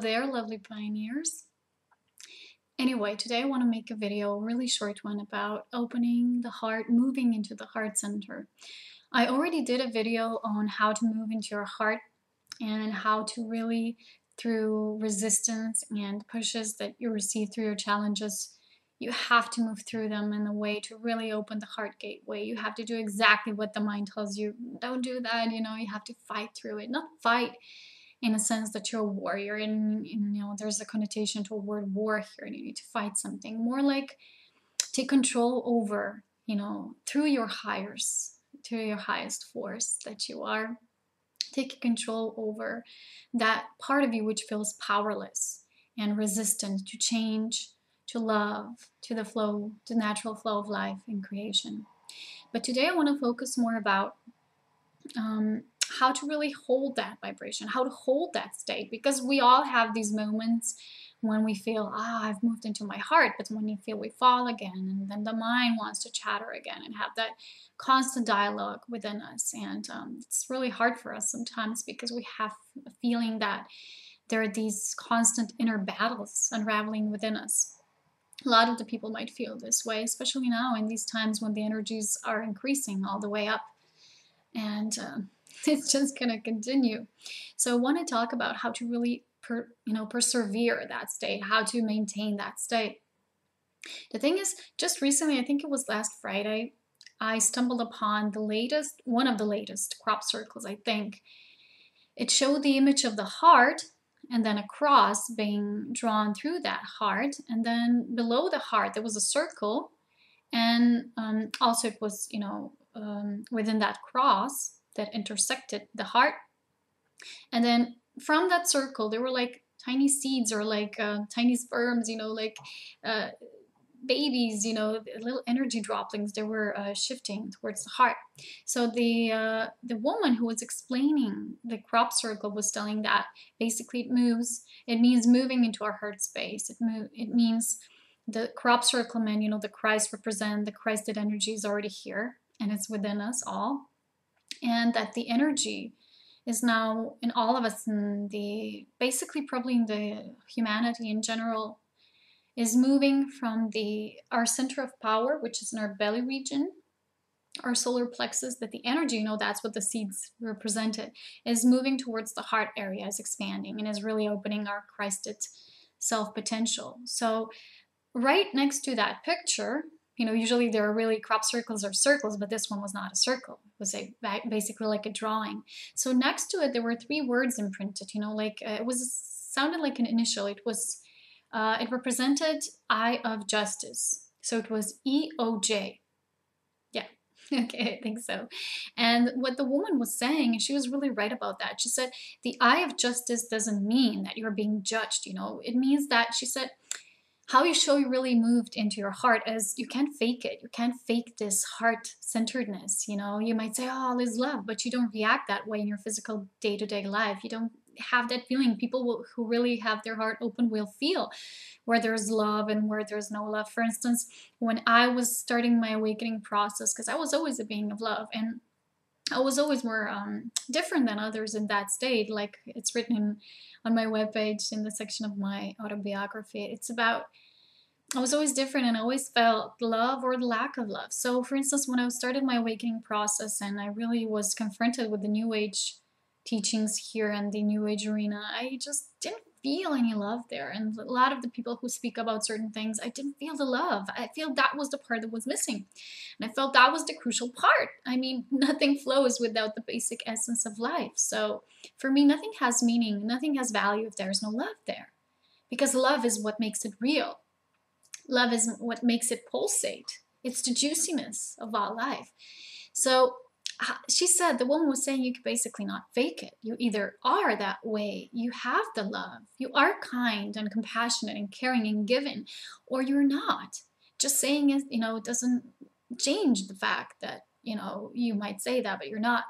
there, lovely pioneers. Anyway, today I want to make a video, a really short one, about opening the heart, moving into the heart center. I already did a video on how to move into your heart and how to really, through resistance and pushes that you receive through your challenges, you have to move through them in a way to really open the heart gateway. You have to do exactly what the mind tells you. Don't do that, you have to fight through it. Not fight in a sense that you're a warrior, and there's a connotation to a word war here, and you need to fight something. More like take control over, through your highest force that you are. Take control over that part of you which feels powerless and resistant to change, to love, to the flow, to the natural flow of life and creation. But today I want to focus more about how to really hold that vibration, how to hold that state, because we all have these moments when we feel, I've moved into my heart, but when you feel we fall again, and then the mind wants to chatter again and have that constant dialogue within us. And it's really hard for us sometimes because we have a feeling that there are these constant inner battles unraveling within us. A lot of the people might feel this way, especially now in these times when the energies are increasing all the way up. And it's just going to continue. So I want to talk about how to really persevere that state, how to maintain that state. The thing is, just recently, I think it was last Friday, I stumbled upon one of the latest crop circles, I think. It showed the image of the heart and then a cross being drawn through that heart. And then below the heart, there was a circle. And also it was, within that cross that intersected the heart. And then from that circle, there were like tiny seeds or like tiny sperms, like babies, little energy droplings that were shifting towards the heart. So the woman who was explaining the crop circle was telling that basically it means moving into our heart space. It means the crop circle meant, the Christ represent, the Christed energy is already here and it's within us all. And that the energy is now in all of us, and basically probably in the humanity in general, is moving from our center of power, which is in our belly region, our solar plexus, that the energy, that's what the seeds represented, is moving towards the heart area, is expanding, and is really opening our Christed self potential. So right next to that picture, usually there are really crop circles or circles, but this one was not a circle. It was basically like a drawing. So next to it, there were 3 words imprinted, it sounded like an initial. It represented Eye of Justice. So it was EOJ. Yeah, okay, I think so. And what the woman was saying, and she was really right about that. She said, the Eye of Justice doesn't mean that you're being judged, It means that, she said, how you show you really moved into your heart is you can't fake it. You can't fake this heart-centeredness, You might say, all is love, but you don't react that way in your physical day-to-day life. You don't have that feeling. People who really have their heart open will feel where there's love and where there's no love. For instance, when I was starting my awakening process, because I was always a being of love, and I was always more different than others in that state, like it's written on my webpage in the section of my autobiography. It's about, I was always different and I always felt love or the lack of love. So for instance, when I started my awakening process and I really was confronted with the New Age teachings here and the New Age arena, I just didn't feel any love there. And a lot of the people who speak about certain things, I didn't feel the love. I feel that was the part that was missing. And I felt that was the crucial part. I mean, nothing flows without the basic essence of life. So for me, nothing has meaning, nothing has value if there's no love there. Because love is what makes it real. Love is what makes it pulsate. It's the juiciness of our life. So she said, the woman was saying, you could basically not fake it. You either are that way, you have the love, you are kind and compassionate and caring and giving, or you're not. Just saying it, it doesn't change the fact that, you might say that, but you're not.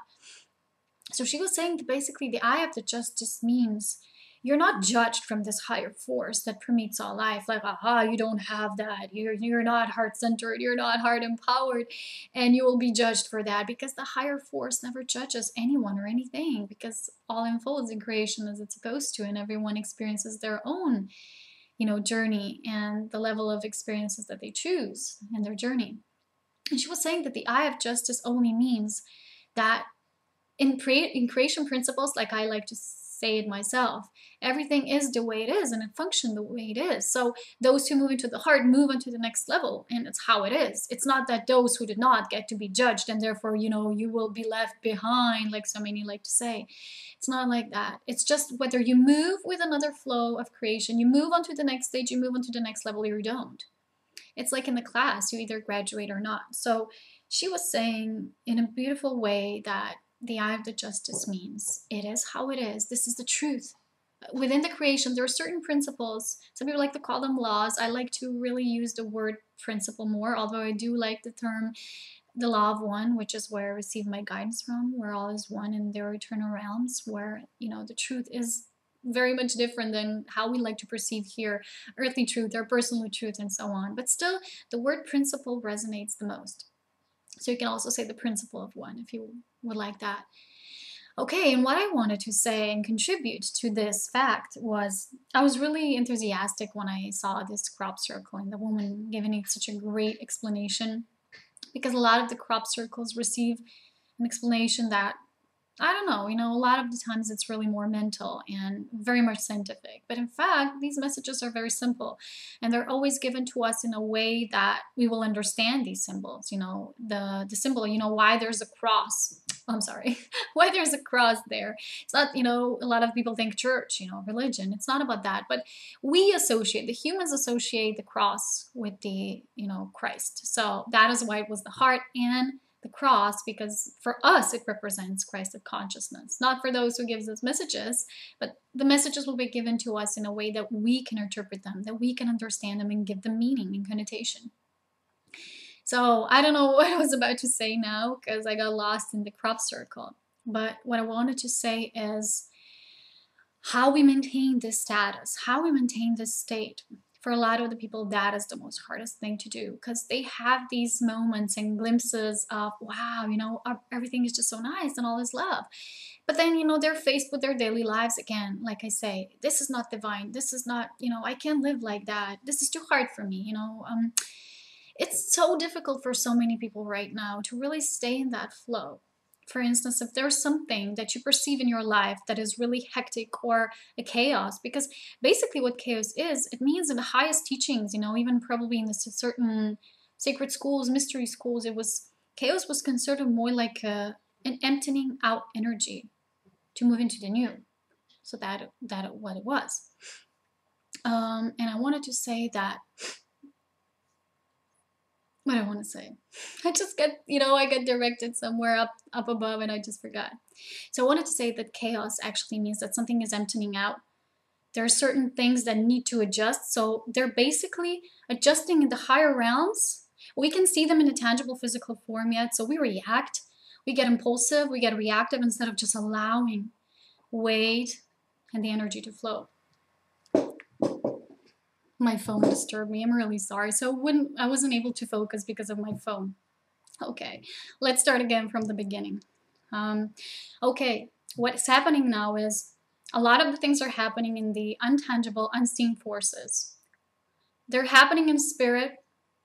So she was saying that basically the Eye of the Justice means you're not judged from this higher force that permeates all life, like, aha, you don't have that, you're not heart-centered, you're not heart-empowered, and you will be judged for that, because the higher force never judges anyone or anything, because all unfolds in creation as it's supposed to, and everyone experiences their own, journey and the level of experiences that they choose in their journey. And she was saying that the eye of justice only means that in creation principles, like I like to say it myself, everything is the way it is and it functions the way it is. So those who move into the heart move on to the next level, and it's how it is. It's not that those who did not get to be judged and therefore, you will be left behind, like so many like to say. It's not like that. It's just whether you move with another flow of creation, you move on to the next stage, you move on to the next level, or you don't. It's like in the class, you either graduate or not. So she was saying in a beautiful way that the eye of the justice means it is how it is. This is the truth. Within the creation, there are certain principles. Some people like to call them laws. I like to really use the word principle more, although I do like the term the law of one, which is where I receive my guidance from, where all is one in their eternal realms, where, the truth is very much different than how we like to perceive here, earthly truth or personal truth and so on. But still, the word principle resonates the most. So you can also say the principle of one if you would like that. Okay, and what I wanted to say and contribute to this fact was I was really enthusiastic when I saw this crop circle and the woman giving it such a great explanation, because a lot of the crop circles receive an explanation that, I don't know, a lot of the times it's really more mental and very much scientific. But in fact, these messages are very simple, and they're always given to us in a way that we will understand these symbols. The symbol, why there's a cross. I'm sorry, why there's a cross there. It's not, a lot of people think church, religion. It's not about that. But the humans associate the cross with the, Christ. So that is why it was the heart and the cross, because for us it represents Christ of consciousness, not for those who gives us messages, but the messages will be given to us in a way that we can interpret them, that we can understand them and give them meaning and connotation. So I don't know what I was about to say now, because I got lost in the crop circle, but what I wanted to say is how we maintain this status, how we maintain this state. For a lot of the people, that is the most hardest thing to do, because they have these moments and glimpses of, wow, everything is just so nice and all is love. But then, they're faced with their daily lives again. Like I say, this is not divine. This is not, I can't live like that. This is too hard for me, It's so difficult for so many people right now to really stay in that flow. For instance, if there's something that you perceive in your life that is really hectic or a chaos, because basically what chaos is, it means in the highest teachings, even probably in the certain sacred schools, mystery schools, chaos was considered more like an emptying out energy to move into the new. So that what it was. And I wanted to say that, what I want to say. I just get, I get directed somewhere up above and I just forgot. So I wanted to say that chaos actually means that something is emptying out. There are certain things that need to adjust. So they're basically adjusting in the higher realms. We can see them in a tangible physical form yet. So we react, we get impulsive, we get reactive instead of just allowing weight and the energy to flow. My phone disturbed me. I'm really sorry. So I wasn't able to focus because of my phone. Okay, let's start again from the beginning. Okay, what's happening now is a lot of the things are happening in the untangible, unseen forces. They're happening in spirit,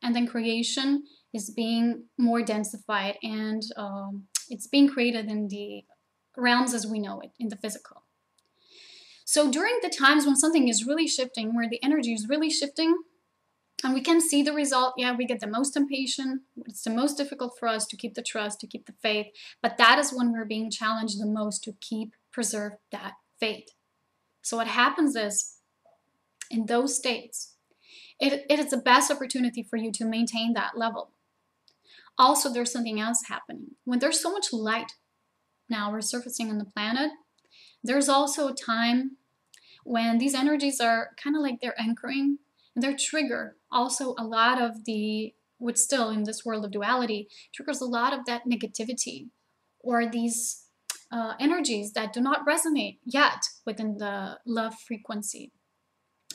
and then creation is being more densified, and it's being created in the realms as we know it, in the physical. So during the times when something is really shifting, where the energy is really shifting, and we can see the result, yeah, we get the most impatient. It's the most difficult for us to keep the trust, to keep the faith. But that is when we're being challenged the most to preserve that faith. So what happens is, in those states, it is the best opportunity for you to maintain that level. Also, there's something else happening. When there's so much light now resurfacing on the planet, there's also a time when these energies are kind of like they're anchoring, and they're trigger also a lot of what's still in this world of duality, triggers a lot of that negativity or these energies that do not resonate yet within the love frequency.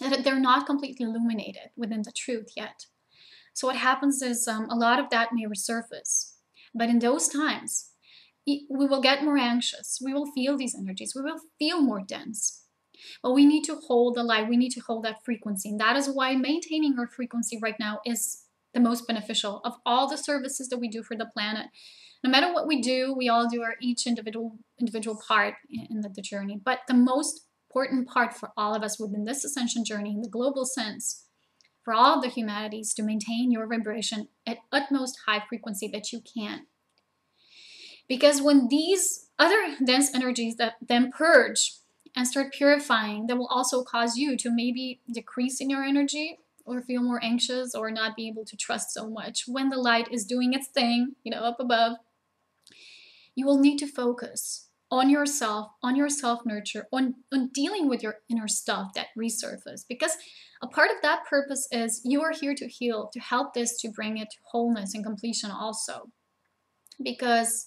They're not completely illuminated within the truth yet. So what happens is a lot of that may resurface. But in those times, we will get more anxious. We will feel these energies. We will feel more dense. But we need to hold the light. We need to hold that frequency. And that is why maintaining our frequency right now is the most beneficial of all the services that we do for the planet. No matter what we do, we all do our each individual part in the journey. But the most important part for all of us within this ascension journey, in the global sense, for all of the humanities, to maintain your vibration at utmost high frequency that you can. Because when these other dense energies that then purge and start purifying, that will also cause you to maybe decrease in your energy or feel more anxious or not be able to trust so much. When the light is doing its thing, up above, you will need to focus on yourself, on your self-nurture, on dealing with your inner stuff that resurface. Because a part of that purpose is you are here to heal, to help this, to bring it to wholeness and completion also. Because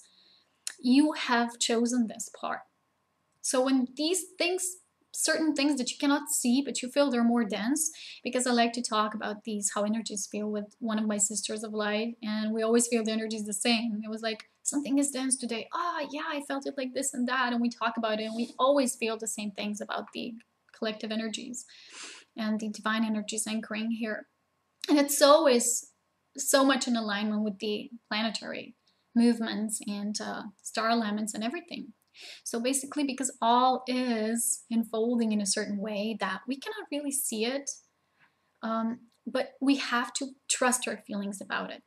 you have chosen this part. So when these things, certain things that you cannot see, but you feel they're more dense, because I like to talk about these, how energies feel with one of my sisters of light, and we always feel the energies the same. It was like, something is dense today. Yeah, I felt it like this and that, and we talk about it, and we always feel the same things about the collective energies and the divine energies anchoring here. And it's always so much in alignment with the planetary movements and star alignments and everything. So basically, because all is unfolding in a certain way that we cannot really see it, but we have to trust our feelings about it.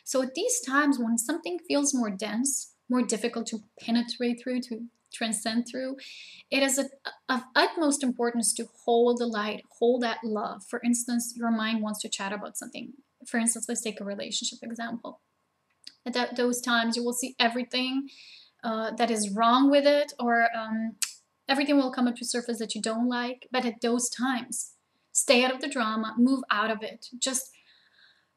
So at these times when something feels more dense, more difficult to penetrate through, to transcend through, it is of utmost importance to hold the light, hold that love. For instance, your mind wants to chat about something. For instance, let's take a relationship example. At those times, you will see everything that is wrong with it, or everything will come up to surface that you don't like. But at those times, stay out of the drama, move out of it. Just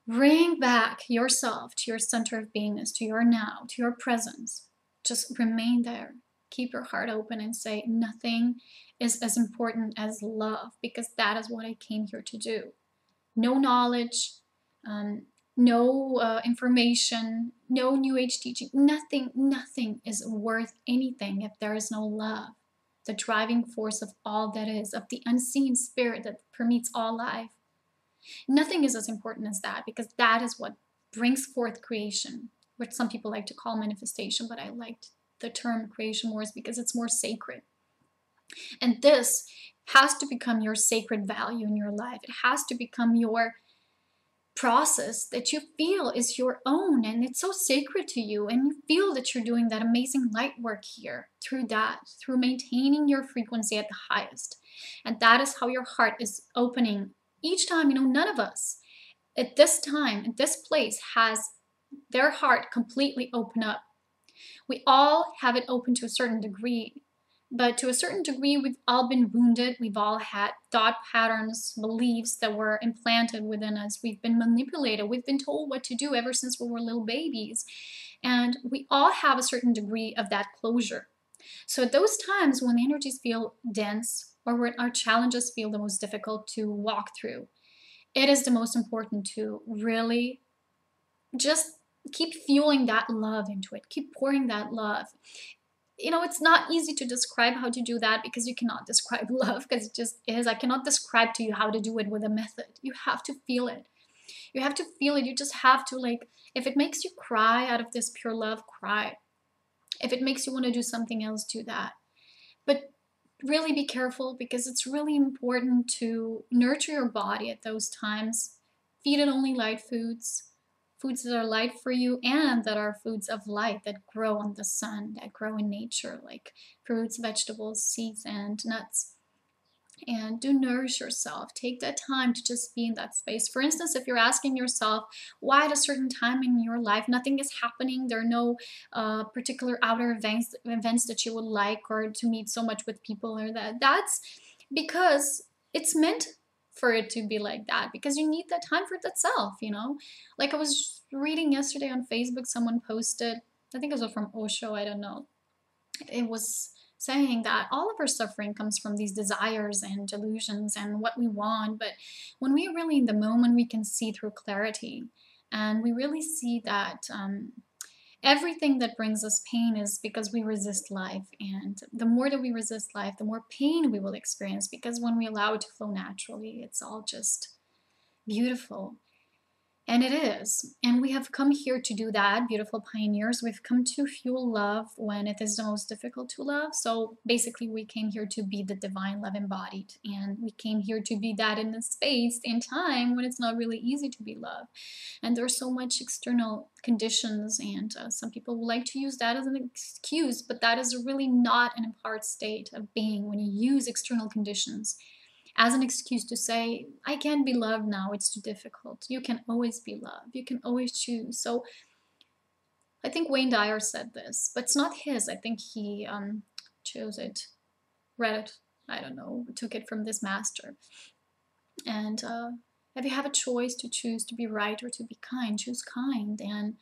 bring back yourself to your center of beingness, to your now, to your presence. Just remain there. Keep your heart open and say, nothing is as important as love, because that is what I came here to do. No knowledge, no information, no New Age teaching, nothing is worth anything if there is no love, the driving force of all that is, of the unseen spirit that permeates all life. Nothing is as important as that, because that is what brings forth creation, which some people like to call manifestation, but I liked the term creation more because it's more sacred. And this has to become your sacred value in your life. It has to become your process that you feel is your own, and it's so sacred to you, and you feel that you're doing that amazing light work here through maintaining your frequency at the highest. And that is how your heart is opening each time. None of us at this time, at this place, has their heart completely open up. We all have it open to a certain degree, but to a certain degree, we've all been wounded. We've all had thought patterns, beliefs that were implanted within us. We've been manipulated. We've been told what to do ever since we were little babies. And we all have a certain degree of that closure. So at those times when the energies feel dense, or when our challenges feel the most difficult to walk through, it is the most important to really just keep fueling that love into it. Keep pouring that love. It's not easy to describe how to do that, because you cannot describe love, because it just is. I cannot describe to you how to do it with a method. You have to feel it. You have to feel it. You just have to, if it makes you cry out of this pure love, cry. If it makes you want to do something else, do that. But really be careful, because it's really important to nurture your body at those times. Feed it only light foods. Foods that are light for you, and that are foods of light that grow on the sun, that grow in nature, like fruits, vegetables, seeds, and nuts. And do nourish yourself. Take that time to just be in that space. For instance, if you're asking yourself why at a certain time in your life nothing is happening, there are no particular outer events that you would like, or to meet so much with people, or that's because it's meant for it to be like that, because you need that time for that self, Like I was reading yesterday on Facebook, someone posted, I think it was from Osho, I don't know, it was saying that all of our suffering comes from these desires and delusions and what we want. But when we really in the moment, we can see through clarity, and we really see that everything that brings us pain is because we resist life. And the more that we resist life, the more pain we will experience, because when we allow it to flow naturally, it's all just beautiful. And it is. And we have come here to do that, beautiful pioneers. We've come to fuel love when it is the most difficult to love. So basically, we came here to be the divine love embodied. And we came here to be that in a space, in time, when it's not really easy to be loved. And there's so much external conditions. And some people would like to use that as an excuse, but that is really not an empowered state of being when you use external conditions as an excuse to say, I can't be loved now, it's too difficult. You can always be loved. You can always choose. So I think Wayne Dyer said this, but it's not his. I think he chose it, read it, I don't know, took it from this master. And if you have a choice to choose to be right or to be kind, choose kind. And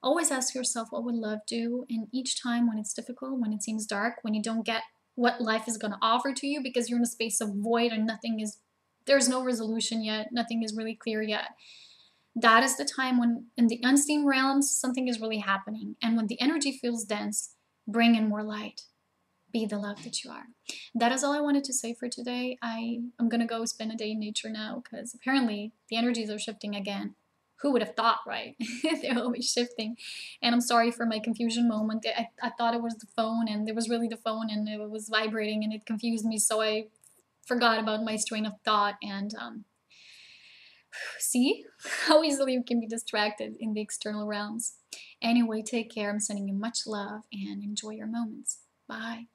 always ask yourself, what would love do? And each time when it's difficult, when it seems dark, when you don't get what life is going to offer to you because you're in a space of void and there's no resolution yet, nothing is really clear yet. That is the time when in the unseen realms, something is really happening. And when the energy feels dense, bring in more light. Be the love that you are. That is all I wanted to say for today. I'm going to go spend a day in nature now because apparently the energies are shifting again. Who would have thought, right? They're always shifting. And I'm sorry for my confusion moment. I thought it was the phone, and it was really the phone, and it was vibrating, and it confused me, so I forgot about my train of thought. And see how easily you can be distracted in the external realms. Anyway, take care. I'm sending you much love, and enjoy your moments. Bye.